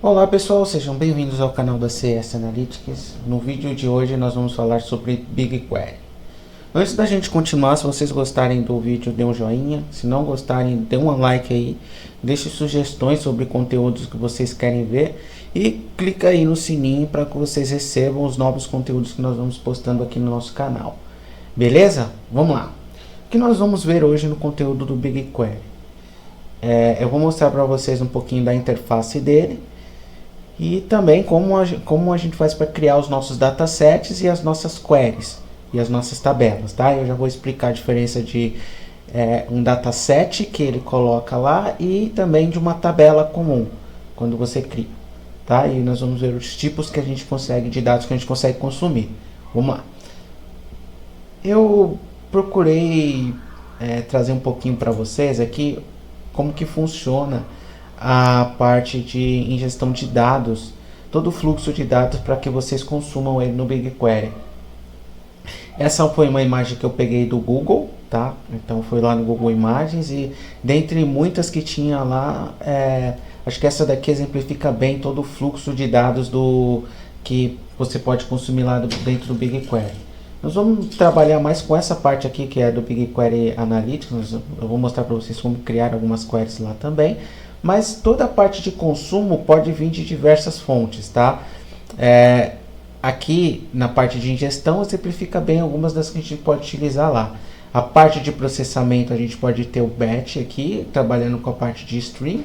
Olá pessoal, sejam bem-vindos ao canal da CS Analytics. No vídeo de hoje nós vamos falar sobre BigQuery. Antes da gente continuar, se vocês gostarem do vídeo, dê um joinha. Se não gostarem, dê um like aí. Deixe sugestões sobre conteúdos que vocês querem ver. E clica aí no sininho para que vocês recebam os novos conteúdos que nós vamos postando aqui no nosso canal. Beleza? Vamos lá. O que nós vamos ver hoje no conteúdo do BigQuery? Eu vou mostrar para vocês um pouquinho da interface dele. E também como a gente faz para criar os nossos datasets e as nossas queries e as nossas tabelas, tá? Eu já vou explicar a diferença de um dataset que ele coloca lá e também de uma tabela comum, quando você cria, tá? E nós vamos ver os tipos que a gente consegue, de dados que a gente consegue consumir. Vamos lá. Eu procurei trazer um pouquinho para vocês aqui como que funciona a parte de ingestão de dados, todo o fluxo de dados para que vocês consumam ele no BigQuery. Essa foi uma imagem que eu peguei do Google, tá? Então foi lá no Google Imagens e dentre muitas que tinha lá, acho que essa daqui exemplifica bem todo o fluxo de dados que você pode consumir lá dentro do BigQuery. Nós vamos trabalhar mais com essa parte aqui que é do BigQuery Analytics. Eu vou mostrar para vocês como criar algumas queries lá também. Mas toda a parte de consumo pode vir de diversas fontes, tá? Aqui na parte de ingestão exemplifica bem algumas das que a gente pode utilizar lá. A parte de processamento a gente pode ter o batch aqui, trabalhando com a parte de stream,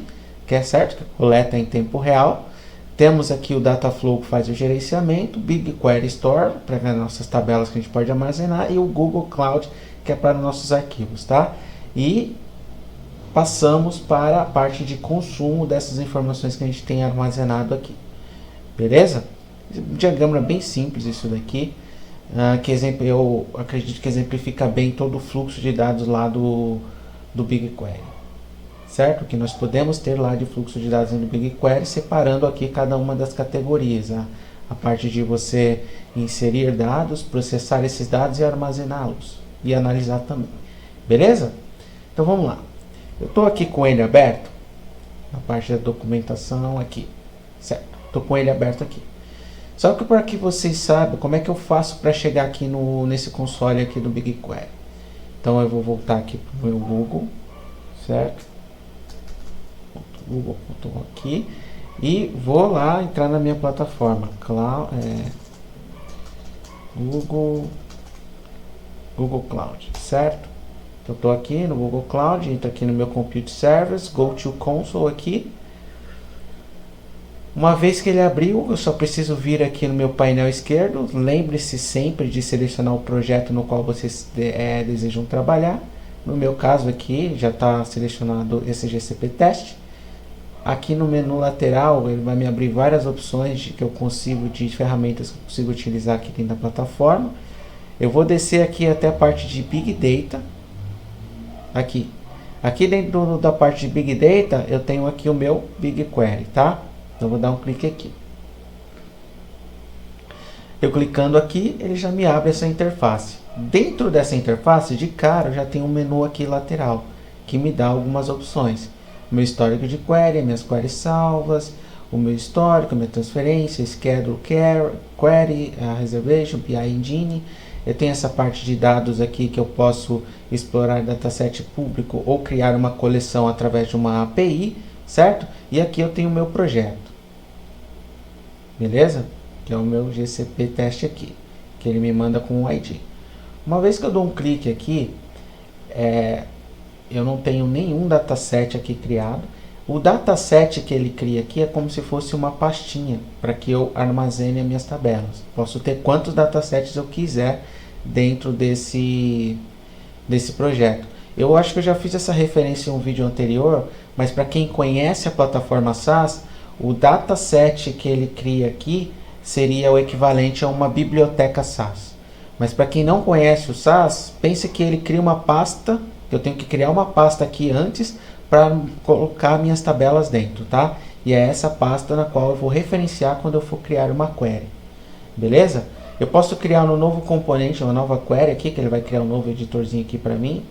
que é certo, que coleta em tempo real. Temos aqui o Dataflow que faz o gerenciamento, BigQuery Store, para as nossas tabelas que a gente pode armazenar, e o Google Cloud, que é para os nossos arquivos, tá? E passamos para a parte de consumo dessas informações que a gente tem armazenado aqui. Beleza? Um diagrama bem simples isso daqui, eu acredito que exemplifica bem todo o fluxo de dados lá do BigQuery. Certo? Que nós podemos ter lá de fluxo de dados no BigQuery, separando aqui cada uma das categorias. A parte de você inserir dados, processar esses dados e armazená-los. E analisar também. Beleza? Então vamos lá. Eu estou aqui com ele aberto, na parte da documentação aqui, certo? Estou com ele aberto aqui. Só que para que vocês saibam como é que eu faço para chegar aqui nesse console aqui do BigQuery. Então eu vou voltar aqui para o meu Google, certo? Google aqui e vou lá entrar na minha plataforma, Google Cloud, certo? Eu estou aqui no Google Cloud, entro aqui no meu Compute Service, Go to Console aqui. Uma vez que ele abriu, eu só preciso vir aqui no meu painel esquerdo. Lembre-se sempre de selecionar o projeto no qual vocês desejam trabalhar. No meu caso aqui, já está selecionado esse GCP Test. Aqui no menu lateral, ele vai me abrir várias opções de ferramentas que eu consigo utilizar aqui dentro da plataforma. Eu vou descer aqui até a parte de Big Data. Aqui dentro da parte de Big Data eu tenho aqui o meu BigQuery, tá? Então eu vou dar um clique aqui. Eu clicando aqui, ele já me abre essa interface. Dentro dessa interface, de cara, eu já tenho um menu aqui lateral, que me dá algumas opções. O meu histórico de query, minhas queries salvas, o meu histórico, minha transferência, schedule query, a reservation, PI Engine. Eu tenho essa parte de dados aqui que eu posso explorar dataset público ou criar uma coleção através de uma API, certo? E aqui eu tenho o meu projeto, beleza? Que é o meu GCP teste aqui, que ele me manda com o ID. Uma vez que eu dou um clique aqui, eu não tenho nenhum dataset aqui criado. O dataset que ele cria aqui é como se fosse uma pastinha para que eu armazene as minhas tabelas. Posso ter quantos datasets eu quiser dentro desse projeto. Eu acho que eu já fiz essa referência em um vídeo anterior, mas para quem conhece a plataforma SaaS, o dataset que ele cria aqui seria o equivalente a uma biblioteca SaaS. Mas para quem não conhece o SaaS, pense que ele cria uma pasta, eu tenho que criar uma pasta aqui antes para colocar minhas tabelas dentro, tá? E é essa pasta na qual eu vou referenciar quando eu for criar uma query. Beleza? Eu posso criar um novo componente, uma nova query aqui, que ele vai criar um novo editorzinho aqui para mim,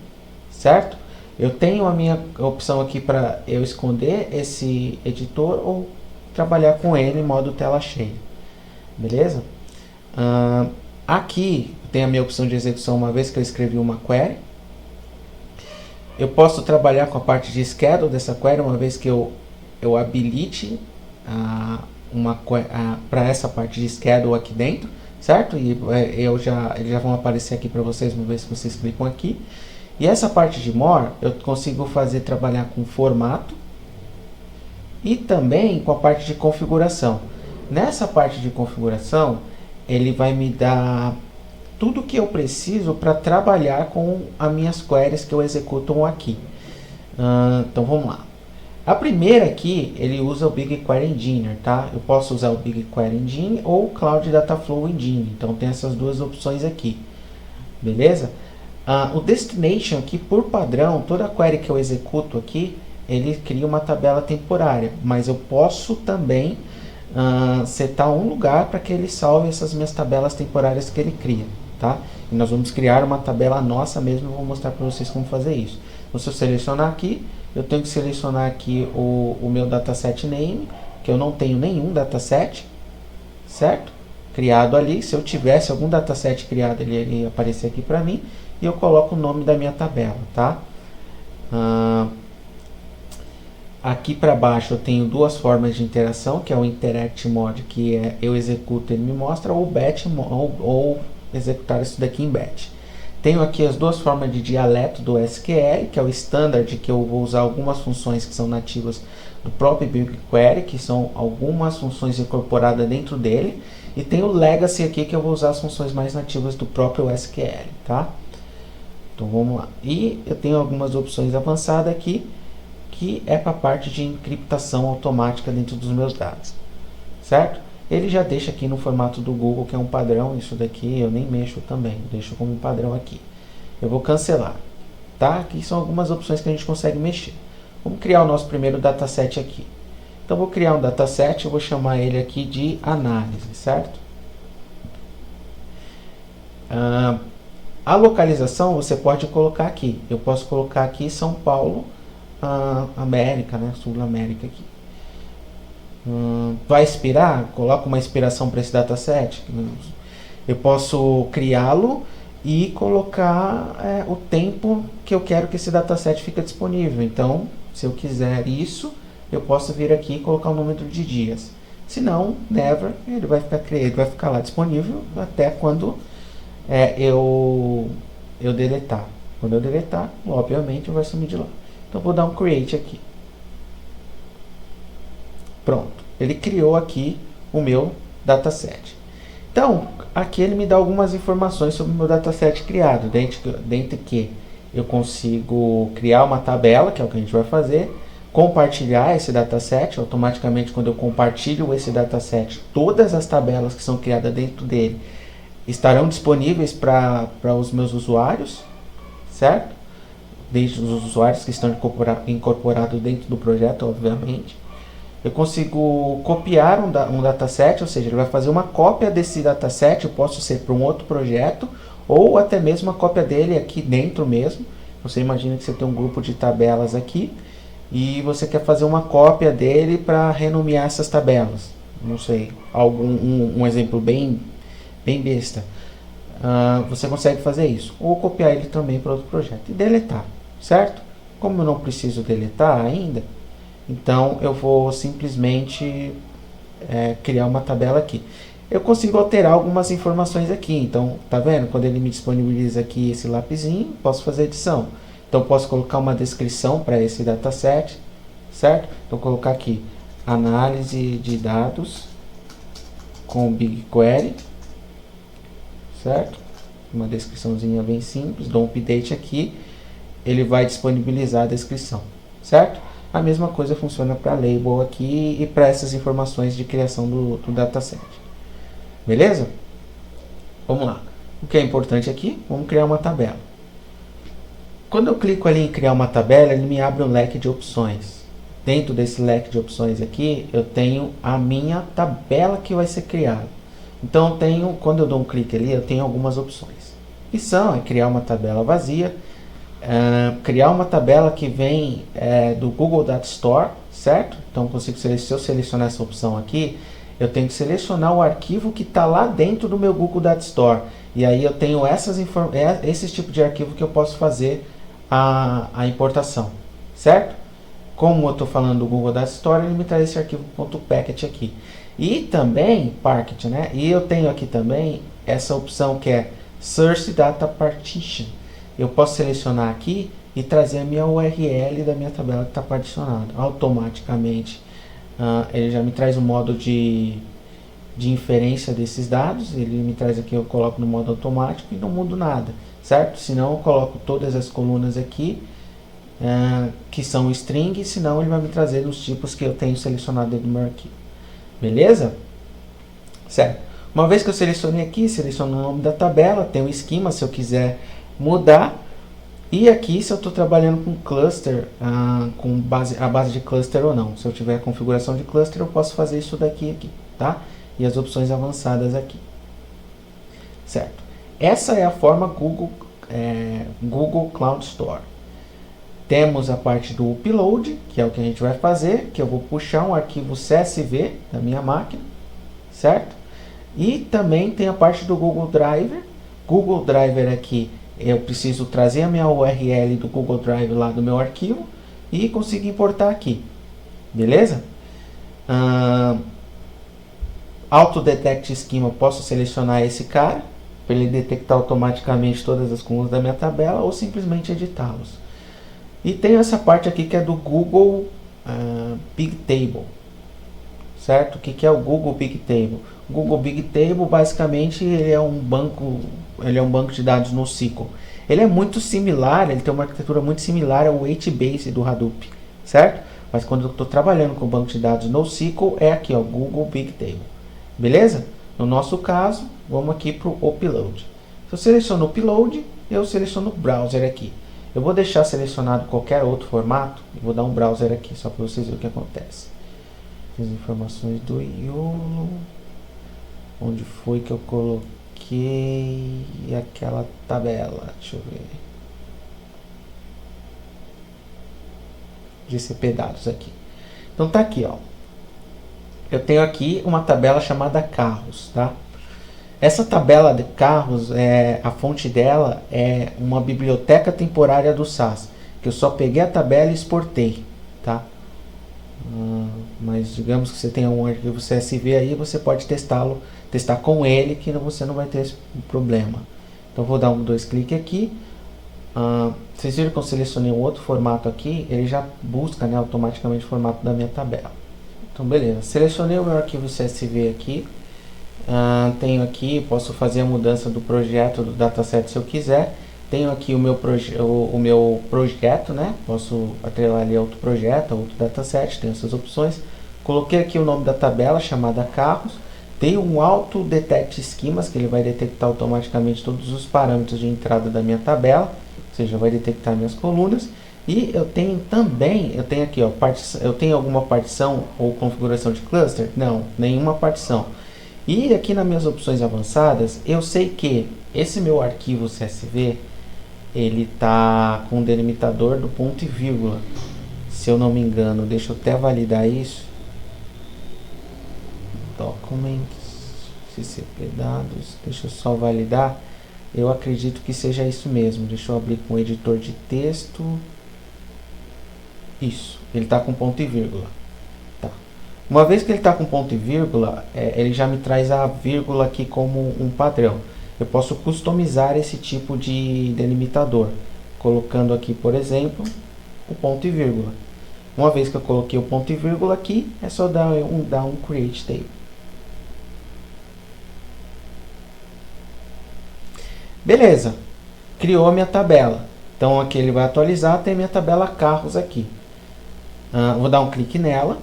certo? Eu tenho a minha opção aqui para eu esconder esse editor ou trabalhar com ele em modo tela cheia. Beleza? Aqui tem a minha opção de execução uma vez que eu escrevi uma query. Eu posso trabalhar com a parte de schedule dessa query uma vez que eu habilite para essa parte de schedule aqui dentro, certo? E eles já vão aparecer aqui para vocês uma vez que vocês clicam aqui. E essa parte de more eu consigo trabalhar com formato e também com a parte de configuração. Nessa parte de configuração, ele vai me dar tudo que eu preciso para trabalhar com as minhas queries que eu executo aqui. Então vamos lá. A primeira aqui, ele usa o BigQuery Engine, tá? Eu posso usar o BigQuery Engine ou o Cloud Dataflow Engine. Então tem essas duas opções aqui. Beleza? O Destination aqui, por padrão, toda query que eu executo aqui, ele cria uma tabela temporária. Mas eu posso também setar um lugar para que ele salve essas minhas tabelas temporárias que ele cria, tá? E nós vamos criar uma tabela nossa mesmo, eu vou mostrar para vocês como fazer isso. Então, se eu selecionar aqui, eu tenho que selecionar aqui o meu dataset name, que eu não tenho nenhum dataset, certo? Criado ali. Se eu tivesse algum dataset criado, ele ia aparecer aqui para mim, e eu coloco o nome da minha tabela, tá? Aqui para baixo eu tenho duas formas de interação, que é o Interact Mode, que eu executo e ele me mostra, ou Batch, ou executar isso daqui em Batch. Tenho aqui as duas formas de dialeto do SQL, que é o Standard, que eu vou usar algumas funções que são nativas do próprio BigQuery, que são algumas funções incorporadas dentro dele. E tem o Legacy aqui, que eu vou usar as funções mais nativas do próprio SQL, tá? Então vamos lá. E eu tenho algumas opções avançadas aqui, que é para a parte de encriptação automática dentro dos meus dados, certo? Ele já deixa aqui no formato do Google, que é um padrão. Isso daqui eu nem mexo também, deixo como um padrão aqui. Eu vou cancelar, tá? Aqui são algumas opções que a gente consegue mexer. Vamos criar o nosso primeiro dataset aqui. Então vou criar um dataset, eu vou chamar ele aqui de análise, certo? A localização você pode colocar aqui. Eu posso colocar aqui São Paulo, América, né? Sul América aqui. Vai expirar? Coloca uma expiração para esse dataset. Eu posso criá-lo e colocar o tempo que eu quero que esse dataset fique disponível. Então, se eu quiser isso, eu posso vir aqui e colocar o número de dias. Se não, never, ele vai ficar lá disponível até quando eu deletar. Quando eu deletar, obviamente vai sumir de lá. Então vou dar um create aqui. Pronto, ele criou aqui o meu dataset. Então, aqui ele me dá algumas informações sobre o meu dataset criado, dentre que eu consigo criar uma tabela, que é o que a gente vai fazer, compartilhar esse dataset. Automaticamente, quando eu compartilho esse dataset, todas as tabelas que são criadas dentro dele estarão disponíveis para os meus usuários, certo? Desde os usuários que estão incorporados dentro do projeto, obviamente. Eu consigo copiar um dataset, ou seja, ele vai fazer uma cópia desse dataset. Eu posso ser para um outro projeto, ou até mesmo uma cópia dele aqui dentro mesmo. Você imagina que você tem um grupo de tabelas aqui, e você quer fazer uma cópia dele para renomear essas tabelas. Não sei, um exemplo bem besta. Você consegue fazer isso, ou copiar ele também para outro projeto e deletar, certo? Como eu não preciso deletar ainda, então eu vou simplesmente criar uma tabela aqui. Eu consigo alterar algumas informações aqui. Então, tá vendo? Quando ele me disponibiliza aqui esse lapisinho, posso fazer edição. Então, posso colocar uma descrição para esse dataset, certo? Então, colocar aqui análise de dados com BigQuery, certo? Uma descriçãozinha bem simples. Dou um update aqui, ele vai disponibilizar a descrição, certo? A mesma coisa funciona para label aqui e para essas informações de criação do dataset. Beleza? Vamos lá. O que é importante aqui? Vamos criar uma tabela. Quando eu clico ali em criar uma tabela, ele me abre um leque de opções. Dentro desse leque de opções aqui, eu tenho a minha tabela que vai ser criada. Então, quando eu dou um clique ali, eu tenho algumas opções. Que são criar uma tabela vazia, criar uma tabela que vem do Google Data Store, certo? Então se eu selecionar essa opção aqui, eu tenho que selecionar o arquivo que está lá dentro do meu Google Data Store. E aí eu tenho esse tipo de arquivo que eu posso fazer a importação, certo? Como eu estou falando do Google Data Store, ele me traz esse arquivo .packet aqui. E também, Parquet, né? E eu tenho aqui também essa opção que é Source Data Partition. Eu posso selecionar aqui e trazer a minha URL da minha tabela que está particionada. Automaticamente, ele já me traz o modo de inferência desses dados. Ele me traz aqui, eu coloco no modo automático e não mudo nada, certo? Senão eu coloco todas as colunas aqui, que são string, senão ele vai me trazer os tipos que eu tenho selecionado dentro do meu arquivo. Beleza? Certo. Uma vez que eu selecionei aqui, seleciono o nome da tabela, tem o esquema se eu quiser mudar. E aqui se eu estou trabalhando com cluster, com a base de cluster ou não. Se eu tiver a configuração de cluster, eu posso fazer isso daqui, tá? E as opções avançadas aqui. Certo. Essa é a forma Google Cloud Store. Temos a parte do upload, que é o que a gente vai fazer, que eu vou puxar um arquivo CSV da minha máquina, certo? E também tem a parte do Google Driver. Google Driver aqui, eu preciso trazer a minha URL do Google Drive lá do meu arquivo e conseguir importar aqui, beleza? Auto Detect Schema, posso selecionar esse cara, para ele detectar automaticamente todas as colunas da minha tabela ou simplesmente editá-los. E tem essa parte aqui que é do Google Big Table, certo? O que é o Google Big Table? O Google Big Table basicamente ele é um banco de dados NoSQL. Ele é muito similar, ele tem uma arquitetura muito similar ao HBase do Hadoop, certo? Mas quando eu estou trabalhando com banco de dados NoSQL é aqui, ó, Google Big Table, beleza? No nosso caso, vamos aqui para o Upload. Se eu seleciono o Upload, eu seleciono o Browser aqui. Eu vou deixar selecionado qualquer outro formato e vou dar um browser aqui, só para vocês verem o que acontece. As informações do YOLO. Onde foi que eu coloquei aquela tabela? Deixa eu ver. GCP dados aqui. Então tá aqui, ó. Eu tenho aqui uma tabela chamada carros, tá? Essa tabela de carros, a fonte dela é uma biblioteca temporária do SAS, que eu só peguei a tabela e exportei, tá? Mas digamos que você tenha um arquivo CSV aí, você pode testar com ele, que você não vai ter esse problema. Então vou dar dois cliques aqui. Vocês viram que eu selecionei um outro formato aqui, ele já busca, né, automaticamente o formato da minha tabela. Então beleza, selecionei o meu arquivo CSV aqui. Tenho aqui, posso fazer a mudança do projeto do dataset se eu quiser. Tenho aqui o meu projeto, né? Posso atrelar ali a outro projeto, a outro dataset, tem essas opções. Coloquei aqui o nome da tabela chamada carros. Tenho um Auto Detect Schemas, que ele vai detectar automaticamente todos os parâmetros de entrada da minha tabela, ou seja, vai detectar minhas colunas. E eu tenho também, eu tenho aqui, ó, eu tenho alguma partição ou configuração de cluster? Não, nenhuma partição. E aqui nas minhas opções avançadas, eu sei que esse meu arquivo CSV, ele tá com um delimitador do ponto e vírgula. Se eu não me engano, deixa eu até validar isso. Documents, CCP dados, deixa eu só validar. Eu acredito que seja isso mesmo. Deixa eu abrir com o editor de texto. Isso, ele está com ponto e vírgula. Tá. Uma vez que ele está com ponto e vírgula, ele já me traz a vírgula aqui como um padrão. Eu posso customizar esse tipo de delimitador, colocando aqui, por exemplo, o ponto e vírgula. Uma vez que eu coloquei o ponto e vírgula aqui, é só dar um Create Table. Beleza, criou a minha tabela. Então aqui ele vai atualizar, tem minha tabela carros aqui. Vou dar um clique nela.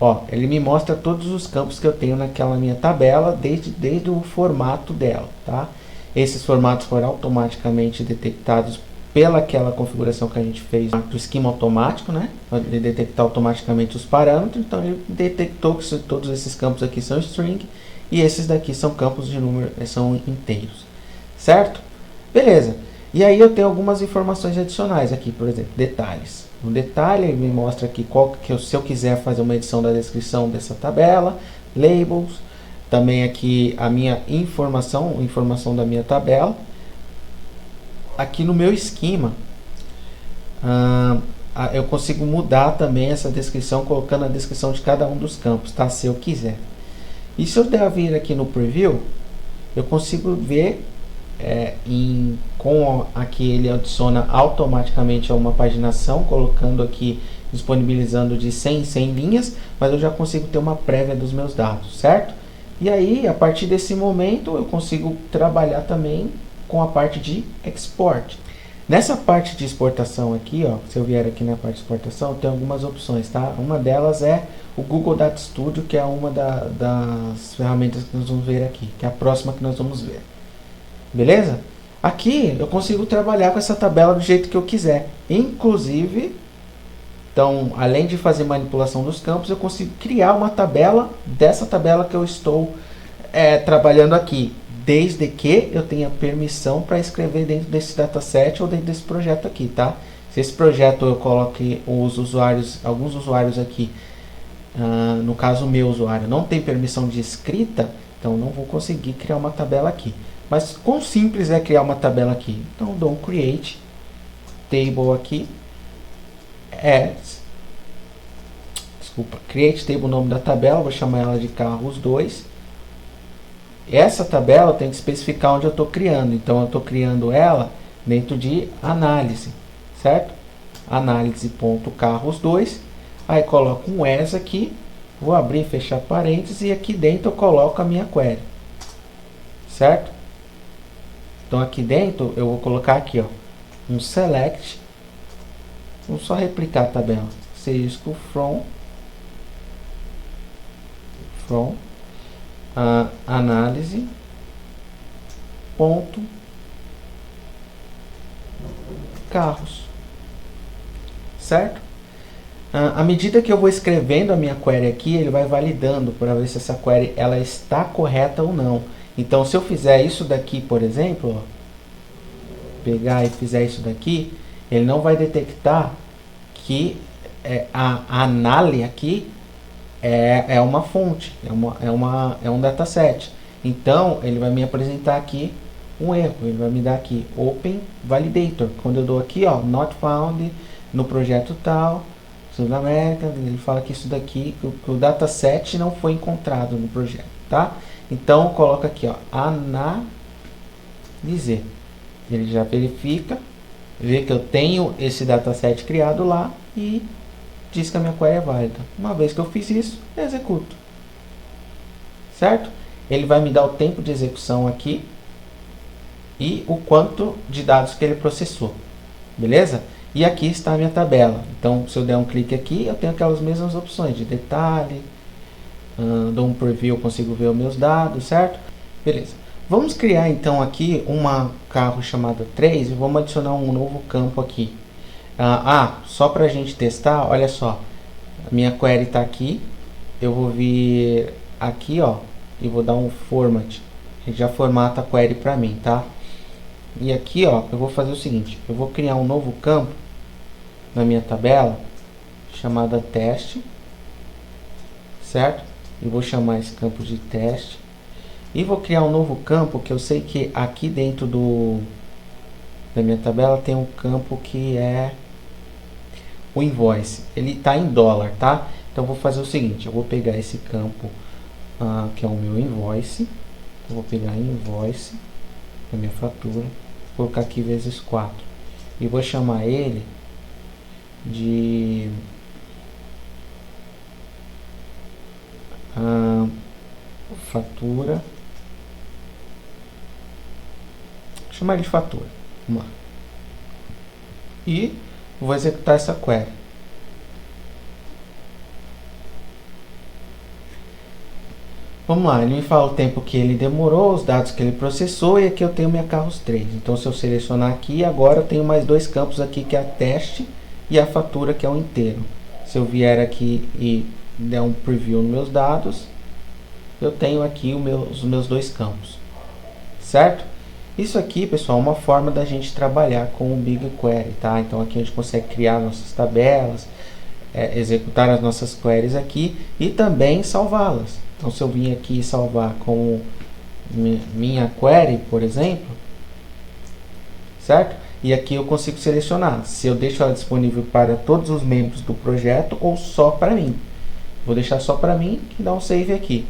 Ó, ele me mostra todos os campos que eu tenho naquela minha tabela, desde o formato dela, tá? Esses formatos foram automaticamente detectados pelaquela configuração que a gente fez do esquema automático, né? Ele detectar automaticamente os parâmetros, então ele detectou que todos esses campos aqui são string e esses daqui são campos de número, são inteiros, certo? Beleza. E aí eu tenho algumas informações adicionais aqui, por exemplo, detalhes. No detalhe ele me mostra aqui se eu quiser fazer uma edição da descrição dessa tabela, labels, também aqui a minha informação da minha tabela. Aqui no meu esquema, eu consigo mudar também essa descrição, colocando a descrição de cada um dos campos, tá? Se eu quiser. E se eu der vir aqui no preview, eu consigo ver aqui ele adiciona automaticamente a uma paginação, colocando aqui, disponibilizando de 100 em 100 linhas, mas eu já consigo ter uma prévia dos meus dados, certo? E aí, a partir desse momento, eu consigo trabalhar também com a parte de export. Nessa parte de exportação aqui, ó, se eu vier aqui na parte de exportação, tem algumas opções, tá? Uma delas é o Google Data Studio, que é uma das ferramentas que nós vamos ver aqui, que é a próxima que nós vamos ver. Beleza? Aqui eu consigo trabalhar com essa tabela do jeito que eu quiser. Inclusive, então, além de fazer manipulação dos campos, eu consigo criar uma tabela dessa tabela que eu estou trabalhando aqui. Desde que eu tenha permissão para escrever dentro desse dataset ou dentro desse projeto aqui, tá? Se esse projeto eu coloque alguns usuários aqui, no caso o meu usuário, não tem permissão de escrita, então não vou conseguir criar uma tabela aqui. Mas quão simples é criar uma tabela aqui? Então eu dou um create table aqui, create table, o nome da tabela, vou chamar ela de carros 2. Essa tabela eu tenho que especificar onde eu estou criando, então eu estou criando ela dentro de análise, certo? Análise.carros2, aí coloco um as aqui, vou abrir e fechar parênteses e aqui dentro eu coloco a minha query, certo? Então aqui dentro eu vou colocar aqui, ó, um select, vamos só replicar a tabela, Cisco from análise ponto carros, certo? À medida que eu vou escrevendo a minha query aqui, ele vai validando para ver se essa query ela está correta ou não. Então, se eu fizer isso daqui, por exemplo, ó, pegar e fizer isso daqui, ele não vai detectar que a análise aqui é uma fonte, é um dataset. Então, ele vai me apresentar aqui um erro, ele vai me dar aqui Open Validator. Quando eu dou aqui, ó, Not Found no projeto tal, Sudamérica, ele fala que isso daqui, que o dataset não foi encontrado no projeto, tá? Então, coloca aqui, ó, Análise. Ele já verifica, vê que eu tenho esse dataset criado lá e diz que a minha query é válida. Uma vez que eu fiz isso, eu executo. Certo? Ele vai me dar o tempo de execução aqui e o quanto de dados que ele processou. Beleza? E aqui está a minha tabela. Então, se eu der um clique aqui, eu tenho aquelas mesmas opções de detalhe, dou um preview, eu consigo ver os meus dados, certo? Beleza. Vamos criar então aqui uma carro chamada 3 e vamos adicionar um novo campo aqui. Só para a gente testar, olha só, a minha query está aqui, eu vou vir aqui, ó, e vou dar um format, ele já formata a query para mim, tá? E aqui, ó, eu vou fazer o seguinte, eu vou criar um novo campo na minha tabela, chamada teste, certo? E vou chamar esse campo de teste, e vou criar um novo campo, que eu sei que aqui dentro da minha tabela tem um campo que é o invoice, ele está em dólar, tá? Então eu vou fazer o seguinte, eu vou pegar esse campo que é o meu invoice, eu vou pegar invoice, a minha fatura, vou colocar aqui vezes 4 e vou chamar ele de fatura, vou chamar ele de fatura, vamos lá, e vou executar essa query. Vamos lá, ele me fala o tempo que ele demorou, os dados que ele processou, e aqui eu tenho minha carros 3. Então, se eu selecionar aqui, agora eu tenho mais dois campos aqui, que é a teste e a fatura, que é o inteiro. Se eu vier aqui e der um preview nos meus dados, eu tenho aqui os meus dois campos, certo? Isso aqui, pessoal, é uma forma da gente trabalhar com o BigQuery, tá? Então aqui a gente consegue criar nossas tabelas, executar as nossas queries aqui e também salvá-las. Então se eu vim aqui salvar com minha query, por exemplo, certo? E aqui eu consigo selecionar se eu deixo ela disponível para todos os membros do projeto ou só para mim. Vou deixar só para mim e dar um save aqui.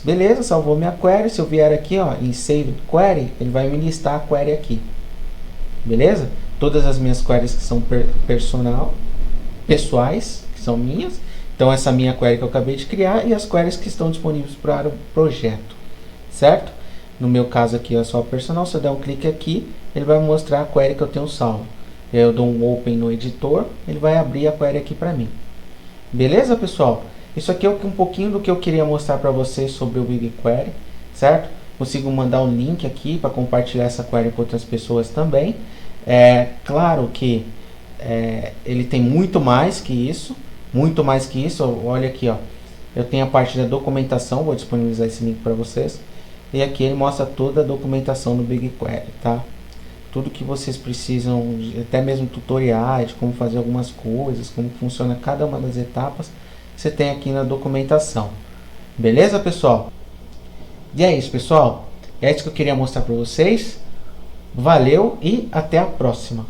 Beleza, salvou minha query. Se eu vier aqui, ó, em Save Query, ele vai me listar a query aqui. Beleza? Todas as minhas queries que são pessoais, que são minhas. Então essa minha query que eu acabei de criar e as queries que estão disponíveis para o projeto. Certo? No meu caso aqui é só personal. Se eu der um clique aqui, ele vai mostrar a query que eu tenho salvo. Eu dou um Open no editor, ele vai abrir a query aqui para mim. Beleza, pessoal? Isso aqui é um pouquinho do que eu queria mostrar para vocês sobre o BigQuery, certo? Consigo mandar um link aqui para compartilhar essa query com outras pessoas também. É claro que ele tem muito mais que isso, Olha aqui, ó, eu tenho a parte da documentação, vou disponibilizar esse link para vocês. E aqui ele mostra toda a documentação do BigQuery, tá? Tudo que vocês precisam, até mesmo tutoriais de como fazer algumas coisas, como funciona cada uma das etapas, você tem aqui na documentação. Beleza, pessoal? E é isso, pessoal. É isso que eu queria mostrar para vocês. Valeu e até a próxima.